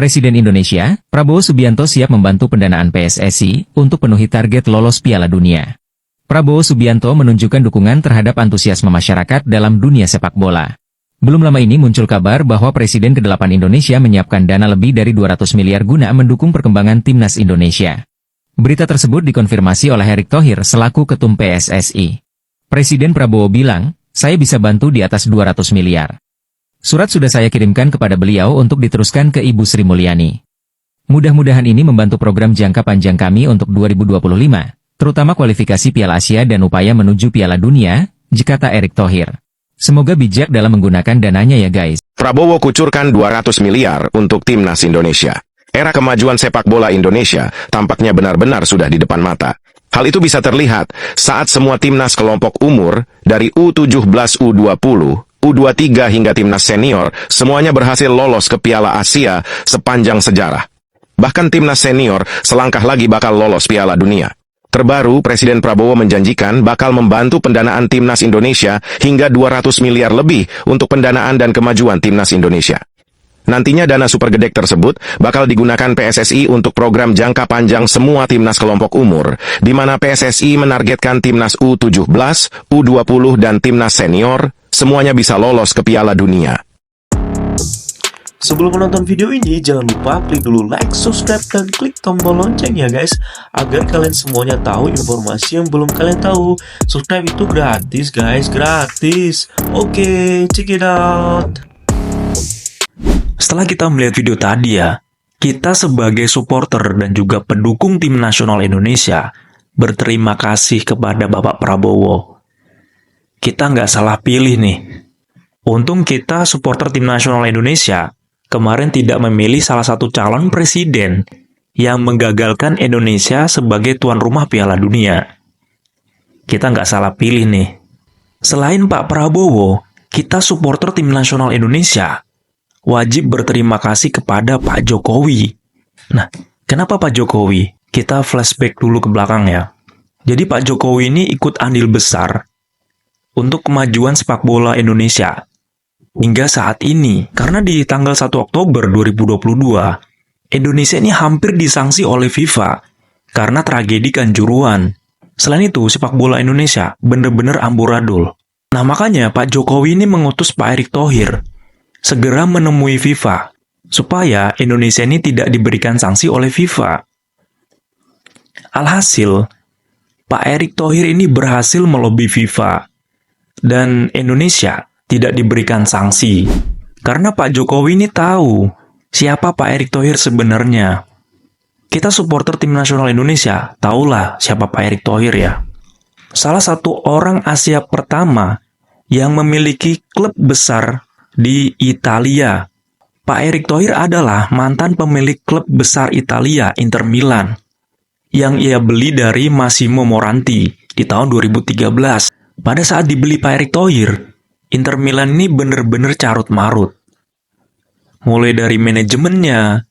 Presiden Indonesia, Prabowo Subianto siap membantu pendanaan PSSI untuk penuhi target lolos Piala Dunia. Prabowo Subianto menunjukkan dukungan terhadap antusiasme masyarakat dalam dunia sepak bola. Belum lama ini muncul kabar bahwa Presiden ke-8 Indonesia menyiapkan dana lebih dari 200 miliar guna mendukung perkembangan timnas Indonesia. Berita tersebut dikonfirmasi oleh Erick Thohir selaku Ketum PSSI. Presiden Prabowo bilang, "Saya bisa bantu di atas 200 miliar. Surat sudah saya kirimkan kepada beliau untuk diteruskan ke Ibu Sri Mulyani. Mudah-mudahan ini membantu program jangka panjang kami untuk 2025, terutama kualifikasi Piala Asia dan upaya menuju Piala Dunia," kata Erick Thohir. "Semoga bijak dalam menggunakan dananya ya guys." Prabowo kucurkan 200 miliar untuk timnas Indonesia. Era kemajuan sepak bola Indonesia tampaknya benar-benar sudah di depan mata. Hal itu bisa terlihat saat semua timnas kelompok umur dari U17, U20, U23 hingga timnas senior, semuanya berhasil lolos ke Piala Asia sepanjang sejarah. Bahkan timnas senior selangkah lagi bakal lolos Piala Dunia. Terbaru, Presiden Prabowo menjanjikan bakal membantu pendanaan timnas Indonesia hingga 200 miliar lebih untuk pendanaan dan kemajuan timnas Indonesia. Nantinya dana super gede tersebut bakal digunakan PSSI untuk program jangka panjang semua timnas kelompok umur, di mana PSSI menargetkan timnas U17, U20 dan timnas senior semuanya bisa lolos ke Piala Dunia. Sebelum menonton video ini, jangan lupa klik dulu like, subscribe, dan klik tombol lonceng ya guys, agar kalian semuanya tahu informasi yang belum kalian tahu. Subscribe itu gratis guys, gratis. Oke, check it out. Setelah kita melihat video tadi ya, kita sebagai supporter dan juga pendukung tim nasional Indonesia berterima kasih kepada Bapak Prabowo. Kita nggak salah pilih nih. Untung kita supporter tim nasional Indonesia kemarin tidak memilih salah satu calon presiden yang menggagalkan Indonesia sebagai tuan rumah Piala Dunia. Kita nggak salah pilih nih. Selain Pak Prabowo, kita supporter tim nasional Indonesia wajib berterima kasih kepada Pak Jokowi. Nah, kenapa Pak Jokowi? Kita flashback dulu ke belakang ya. Jadi Pak Jokowi ini ikut andil besar untuk kemajuan sepak bola Indonesia hingga saat ini. Karena di tanggal 1 Oktober 2022, Indonesia ini hampir disanksi oleh FIFA karena tragedi Kanjuruhan. Selain itu, sepak bola Indonesia benar-benar amburadul. Nah, makanya Pak Jokowi ini mengutus Pak Erick Thohir segera menemui FIFA supaya Indonesia ini tidak diberikan sanksi oleh FIFA. Alhasil, Pak Erick Thohir ini berhasil melobi FIFA dan Indonesia tidak diberikan sanksi. Karena Pak Jokowi ini tahu siapa Pak Erick Thohir sebenarnya. Kita supporter tim nasional Indonesia tahulah siapa Pak Erick Thohir ya. Salah satu orang Asia pertama yang memiliki klub besar di Italia. Pak Erick Thohir adalah mantan pemilik klub besar Italia, Inter Milan, yang ia beli dari Massimo Moratti di tahun 2013. Pada saat dibeli Pak Erick Thohir, Inter Milan ini benar-benar carut-marut. Mulai dari manajemennya,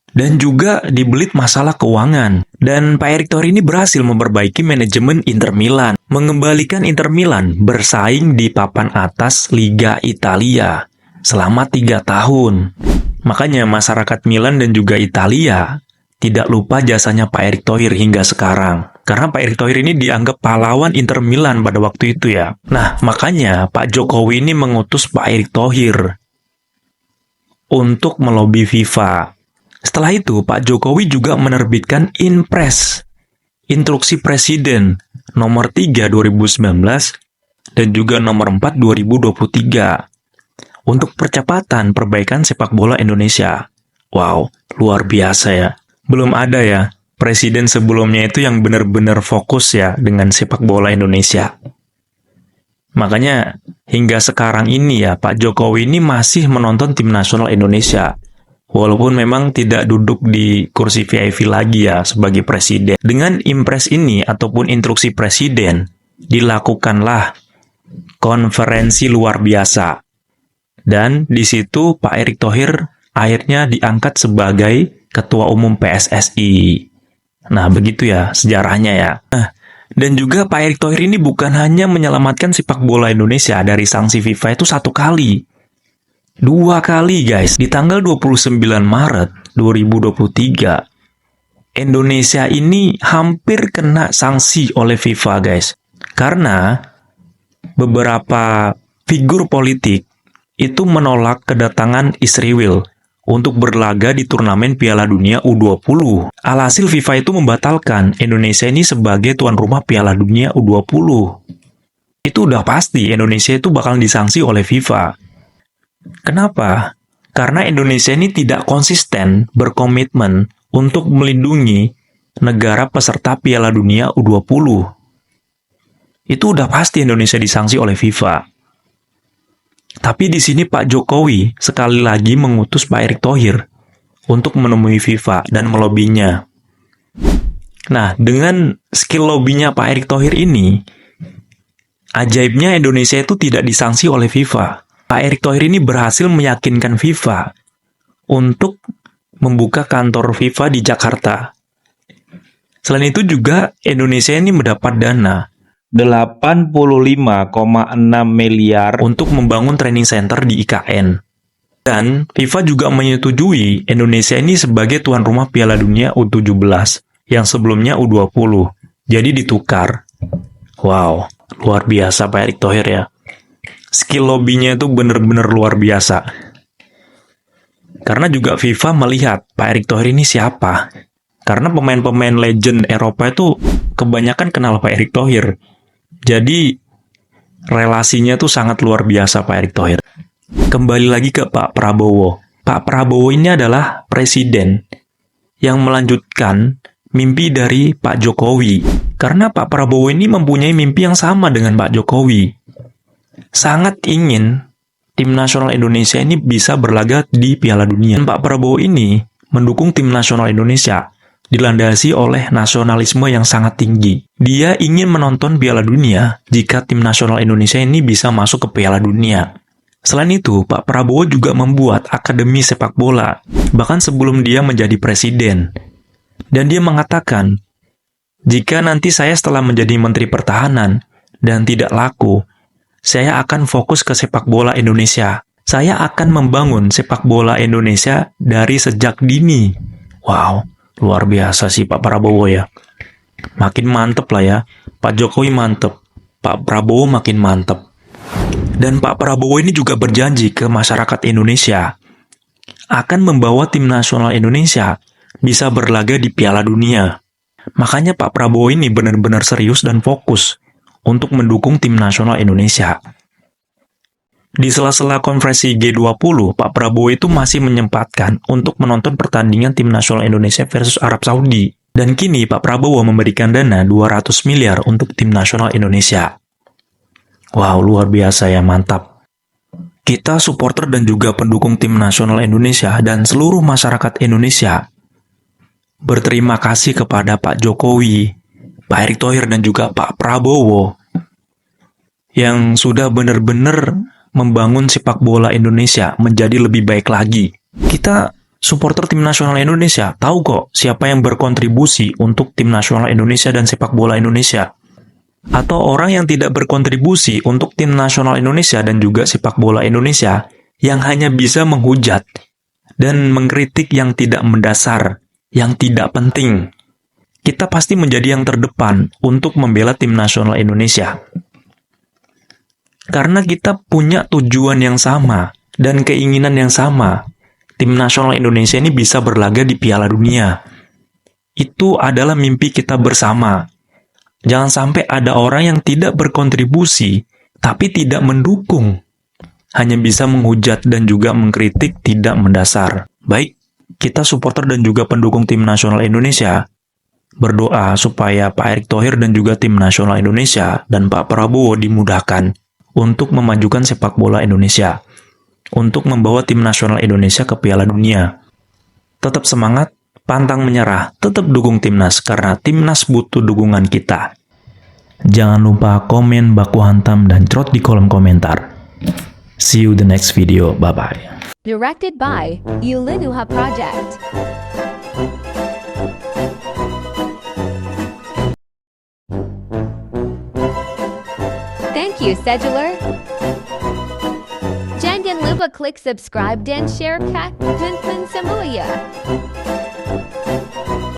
dan juga dibelit masalah keuangan. Dan Pak Erick Thohir ini berhasil memperbaiki manajemen Inter Milan, mengembalikan Inter Milan bersaing di papan atas Liga Italia selama 3 tahun. Makanya masyarakat Milan dan juga Italia tidak lupa jasanya Pak Erick Thohir hingga sekarang. Karena Pak Erick Thohir ini dianggap pahlawan Inter Milan pada waktu itu ya. Nah, makanya Pak Jokowi ini mengutus Pak Erick Thohir untuk melobi FIFA. Setelah itu, Pak Jokowi juga menerbitkan Inpres, Instruksi Presiden nomor 3 2019 dan juga nomor 4 2023 untuk percepatan perbaikan sepak bola Indonesia. Wow, luar biasa ya. Belum ada ya presiden sebelumnya itu yang benar-benar fokus ya dengan sepak bola Indonesia. Makanya hingga sekarang ini ya Pak Jokowi ini masih menonton tim nasional Indonesia. Walaupun memang tidak duduk di kursi VIP lagi ya sebagai presiden. Dengan impres ini ataupun instruksi presiden, dilakukanlah konferensi luar biasa. Dan di situ Pak Erick Thohir akhirnya diangkat sebagai Ketua Umum PSSI. Nah, begitu ya sejarahnya ya. Nah, dan juga Pak Erick Thohir ini bukan hanya menyelamatkan sepak bola Indonesia dari sanksi FIFA itu 1 kali. 2 kali guys, di tanggal 29 Maret 2023, Indonesia ini hampir kena sanksi oleh FIFA guys. Karena beberapa figur politik itu menolak kedatangan Israel untuk berlaga di turnamen Piala Dunia U20. Alhasil FIFA itu membatalkan Indonesia ini sebagai tuan rumah Piala Dunia U20. Itu udah pasti Indonesia itu bakal disanksi oleh FIFA. Kenapa? Karena Indonesia ini tidak konsisten berkomitmen untuk melindungi negara peserta Piala Dunia U20. Itu udah pasti Indonesia disanksi oleh FIFA. Tapi di sini Pak Jokowi sekali lagi mengutus Pak Erick Thohir untuk menemui FIFA dan melobinya. Nah, dengan skill lobinya Pak Erick Thohir ini, ajaibnya Indonesia itu tidak disanksi oleh FIFA. Pak Erick Thohir ini berhasil meyakinkan FIFA untuk membuka kantor FIFA di Jakarta. Selain itu juga Indonesia ini mendapat dana 85,6 miliar untuk membangun training center di IKN. Dan FIFA juga menyetujui Indonesia ini sebagai tuan rumah Piala Dunia U17 yang sebelumnya U20. Jadi ditukar. Wow, luar biasa Pak Erick Thohir ya. Skill lobbynya itu benar-benar luar biasa. Karena juga FIFA melihat Pak Erick Thohir ini siapa. Karena pemain-pemain legend Eropa itu kebanyakan kenal Pak Erick Thohir. Jadi relasinya tuh sangat luar biasa Pak Erick Thohir. Kembali lagi ke Pak Prabowo. Pak Prabowo ini adalah presiden yang melanjutkan mimpi dari Pak Jokowi. Karena Pak Prabowo ini mempunyai mimpi yang sama dengan Pak Jokowi. Sangat ingin tim nasional Indonesia ini bisa berlaga di Piala Dunia. Dan Pak Prabowo ini mendukung tim nasional Indonesia dilandasi oleh nasionalisme yang sangat tinggi. Dia ingin menonton Piala Dunia jika tim nasional Indonesia ini bisa masuk ke Piala Dunia. Selain itu, Pak Prabowo juga membuat akademi sepak bola, bahkan sebelum dia menjadi presiden. Dan dia mengatakan, jika nanti saya setelah menjadi Menteri Pertahanan dan tidak laku, saya akan fokus ke sepak bola Indonesia. Saya akan membangun sepak bola Indonesia dari sejak dini. Wow, luar biasa sih Pak Prabowo ya. Makin mantep lah ya. Pak Jokowi mantep, Pak Prabowo makin mantep. Dan Pak Prabowo ini juga berjanji ke masyarakat Indonesia akan membawa tim nasional Indonesia bisa berlaga di Piala Dunia. Makanya Pak Prabowo ini benar-benar serius dan fokus untuk mendukung tim nasional Indonesia. Di sela-sela konferensi G20, Pak Prabowo itu masih menyempatkan untuk menonton pertandingan tim nasional Indonesia versus Arab Saudi. Dan kini Pak Prabowo memberikan dana 200 miliar untuk tim nasional Indonesia. Wow, luar biasa ya, mantap. Kita supporter dan juga pendukung tim nasional Indonesia dan seluruh masyarakat Indonesia berterima kasih kepada Pak Jokowi, Pak Erick Thohir dan juga Pak Prabowo yang sudah benar-benar membangun sepak bola Indonesia menjadi lebih baik lagi. Kita supporter tim nasional Indonesia tahu kok siapa yang berkontribusi untuk tim nasional Indonesia dan sepak bola Indonesia. Atau orang yang tidak berkontribusi untuk tim nasional Indonesia dan juga sepak bola Indonesia yang hanya bisa menghujat dan mengkritik yang tidak mendasar, yang tidak penting. Kita pasti menjadi yang terdepan untuk membela tim nasional Indonesia. Karena kita punya tujuan yang sama dan keinginan yang sama. Tim nasional Indonesia ini bisa berlaga di Piala Dunia. Itu adalah mimpi kita bersama. Jangan sampai ada orang yang tidak berkontribusi, tapi tidak mendukung. Hanya bisa menghujat dan juga mengkritik tidak mendasar. Baik, kita supporter dan juga pendukung tim nasional Indonesia berdoa supaya Pak Erick Thohir dan juga tim nasional Indonesia dan Pak Prabowo dimudahkan untuk memajukan sepak bola Indonesia, untuk membawa tim nasional Indonesia ke Piala Dunia. Tetap semangat, pantang menyerah, tetap dukung timnas karena timnas butuh dukungan kita. Jangan lupa komen, baku hantam, dan trot di kolom komentar. See you the next video. Bye-bye. Directed by Yulinuha Project. Thank you, Scheduler. Jangan lupa lupa klik subscribe dan share Kak Gunpun Samuya.